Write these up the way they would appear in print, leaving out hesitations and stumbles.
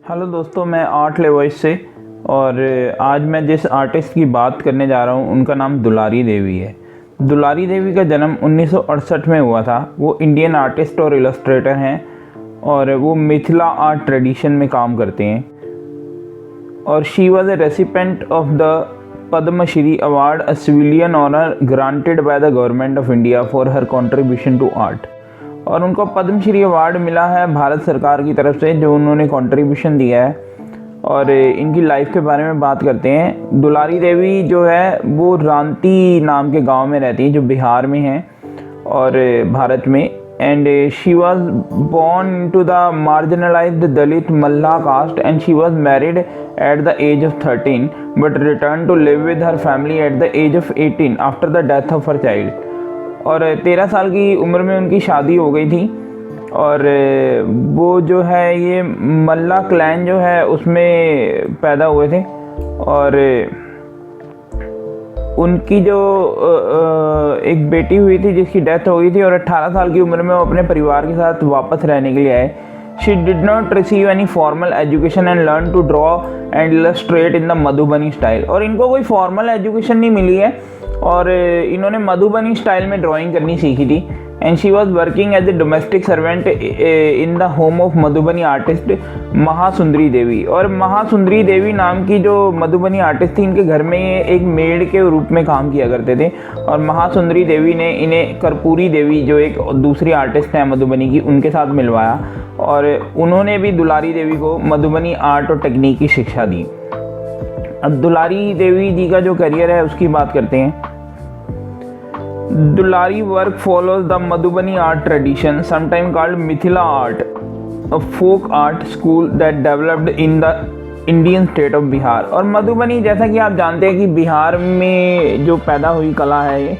Hello दोस्तों, मैं art लेवॉइस से। और आज मैं जिस आर्टिस्ट की बात करने जा रहा हूँ उनका नाम दुलारी देवी है। दुलारी देवी का जन्म 1968 में हुआ था। वो इंडियन आर्टिस्ट और इलस्ट्रेटर हैं और वो मिथिला आर्ट ट्रेडिशन में काम करते हैं। और she was a recipient of the Padmashri award, a civilian honour granted by the government of India for her contribution to art. और उनको पद्मश्री अवार्ड मिला है भारत सरकार की तरफ से, जो उन्होंने कंट्रीब्यूशन दिया है। और इनकी लाइफ के बारे में बात करते हैं। दुलारी देवी जो है वो रांती नाम के गांव में रहती है, जो बिहार में है और भारत में। And she was born to the marginalized Dalit Malla caste, and she was married at the age of 13 but returned to live with her family at the age of 18 after the death of her child. और 13 साल की उम्र में उनकी शादी हो गई थी। और वो जो है ये मल्ला क्लैन जो है उसमें पैदा हुए थे। और उनकी जो एक बेटी हुई थी जिसकी डेथ हो गई थी, और 18 साल की उम्र में वो अपने परिवार के साथ वापस रहने के लिए आए। She did not receive any formal education and learn to draw and illustrate in the Madhubani style. और इनको कोई फॉर्मल एजुकेशन नहीं मिली है और इन्होंने मधुबनी स्टाइल में ड्राइंग करनी सीखी थी। And she was working as a domestic servant in the home of Madhubani artist Mahasundari Devi. और महासुंदरी देवी नाम की जो मधुबनी आर्टिस्ट थी, इनके घर में एक मेड के रूप में काम किया करते थे। और महासुंदरी देवी ने इन्हें कर्पूरी देवी, जो एक दूसरी आर्टिस्ट है मधुबनी की, उनके साथ मिलवाया। और उन्होंने भी दुलारी देवी को मधुबनी आर्ट और टेक्निक की शिक्षा दी। अब दुलारी देवी जी का जो करियर है उसकी बात करते हैं। Dulari work follows the Madhubani art tradition, sometimes called Mithila art, a folk art school that developed in the Indian state of Bihar. और मधुबनी, जैसा कि आप जानते हैं कि बिहार में जो पैदा हुई कला है ये,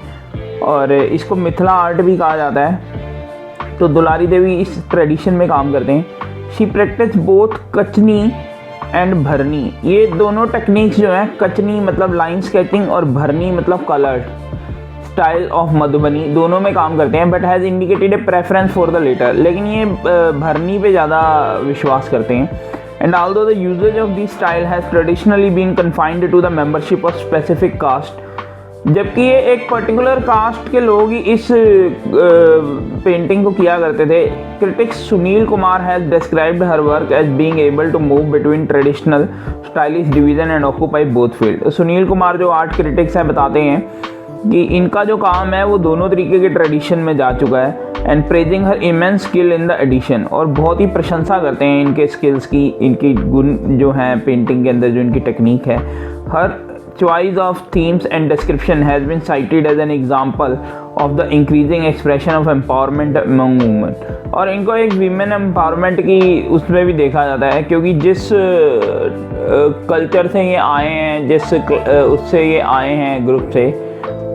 और इसको मिथिला आर्ट भी कहा जाता है। तो दुलारी देवी इस ट्रेडिशन में काम करते हैं। She practice both Kachni and भरनी। ये दोनों टेक्निक्स जो है, कचनी मतलब लाइन स्केचिंग और भरनी मतलब कलर्ड स्टाइल ऑफ मधुबनी, दोनों में काम करते हैं। But has indicated a preference for the latter, लेकिन ये भरनी पे ज़्यादा विश्वास करते हैं। And although the usages of this style has traditionally been confined to the membership of specific caste, जबकि ये एक पर्टिकुलर कास्ट के लोग ही इस पेंटिंग को किया करते थे। Critics Sunil Kumar has described her work as being able to move between traditional stylish division and occupy both field. Sunil Kumar जो आर्ट क्रिटिक्स हैं बताते हैं कि इनका जो काम है वो दोनों तरीके के ट्रेडिशन में जा चुका है। And praising her immense skill in the edition, और बहुत ही प्रशंसा करते हैं इनके स्किल्स की, इनकी गुण जो हैं पेंटिंग के अंदर, जो इनकी टेक्निक है। हर choice of themes and description has been cited as an example of the increasing expression of empowerment among women। और इनको एक women empowerment की उसमें भी देखा जाता है, क्योंकि जिस कल्चर से ये आए हैं, जिस उससे ये आए हैं ग्रुप से,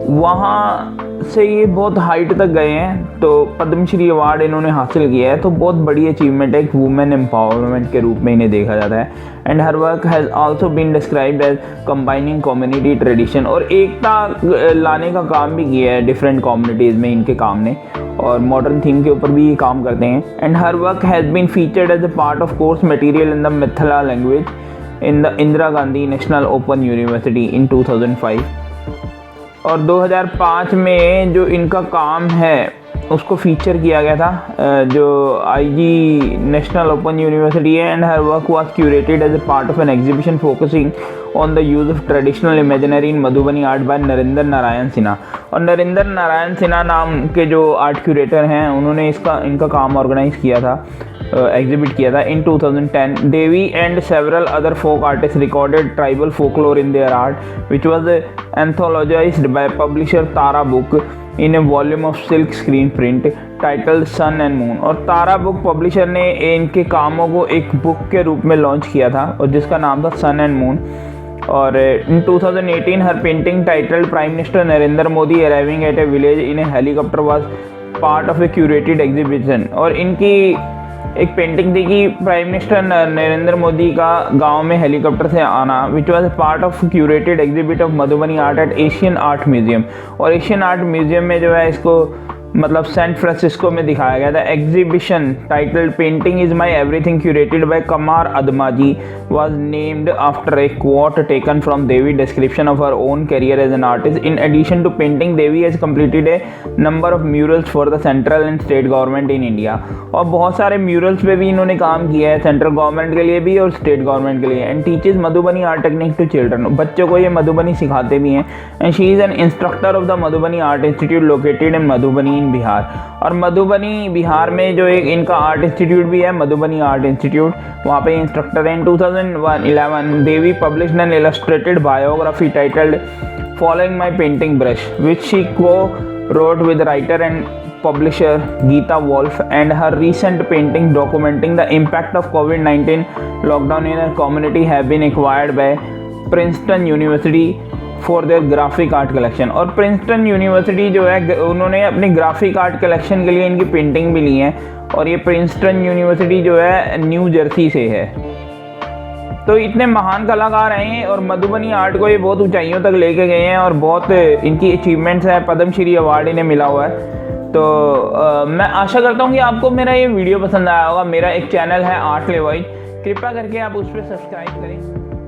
वहाँ से ये बहुत हाइट तक गए हैं। तो पद्मश्री अवार्ड इन्होंने हासिल किया है, तो बहुत बड़ी अचीवमेंट है, एक वुमेन एम्पावरमेंट के रूप में इन्हें देखा जाता है। And her work has also been described as combining community tradition, और एकता लाने का काम भी किया है डिफरेंट कम्युनिटीज़ में इनके काम ने, और मॉडर्न थीम के ऊपर भी ये काम करते हैं। And her work has been featured as a part of course material in the Mithila language in the Indira Gandhi national open university in 2005। और 2005 में जो इनका काम है उसको फीचर किया गया था, जो IG नेशनल ओपन यूनिवर्सिटी है। And her work was curated as a part of an exhibition focusing on the use of traditional imaginary in Madhubani art by Narendra Narayan Sinha. और नरेंद्र नारायण सिन्हा नाम के जो आर्ट क्यूरेटर हैं, उन्होंने इनका काम ऑर्गेनाइज किया था, एग्जिबिट किया था in 2010। Devi and several other folk artist recorded tribal folklore in their art, which was anthologized by publisher Tara book in a volume of silk screen print titled sun and moon. और Tara book publisher ने इनके कामों को एक book के रूप में launch किया था, और जिसका नाम था सन एंड मून। और in 2018 her painting titled prime minister Narendra Modi arriving at a village in a helicopter was part of a curated exhibition. और इनकी एक पेंटिंग थी कि प्राइम मिनिस्टर नरेंद्र मोदी का गांव में हेलीकॉप्टर से आना, which was a part of curated exhibit of Madhubani art at Asian art museum. और एशियन आर्ट म्यूजियम में जो है इसको मतलब सैन फ्रांसिस्को में दिखाया गया था। Exhibition titled painting is my everything curated by Kamar Adamji was named after a quote taken from Devi description of her own career as an artist. In addition to painting, Devi has completed a number of murals for the central and state government in India. और बहुत सारे murals पे भी इन्होंने काम किया है, central government के लिए भी और स्टेट गवर्नमेंट के लिए। And teaches Madhubani art technique to children, बच्चों को ये मधुबनी सिखाते भी हैं। And she is an instructor of the Madhubani art institute located in Madhubani in Bihar. और मधुबनी बिहार में जो एक इनका आर्ट इंस्टीट्यूट भी है, मधुबनी आर्ट इंस्टीट्यूट, वहाँ पे इंस्ट्रक्टर है। इन 2011 Devi published an illustrated biography titled Following My Painting Brush, which she co-wrote with writer and publisher Geeta Wolf, and her recent paintings documenting the impact of COVID-19 lockdown in her community have been acquired by Princeton University for their graphic art collection. और Princeton university जो है उन्होंने अपनी graphic art collection के लिए इनकी painting भी ली है। और ये प्रिंसटन यूनिवर्सिटी जो है न्यू जर्सी से है। तो इतने महान कलाकार हैं और मधुबनी आर्ट को ये बहुत ऊंचाइयों तक लेके गए हैं और बहुत इनकी अचीवमेंट्स है। पद्मश्री अवार्ड इन्हें मिला हुआ है। तो मैं आशा करता हूँ कि आपको मेरा ये वीडियो पसंद आया होगा। मेरा एक चैनल है आर्ट लेवाइज, कृपया करके आप उस पर सब्सक्राइब करें।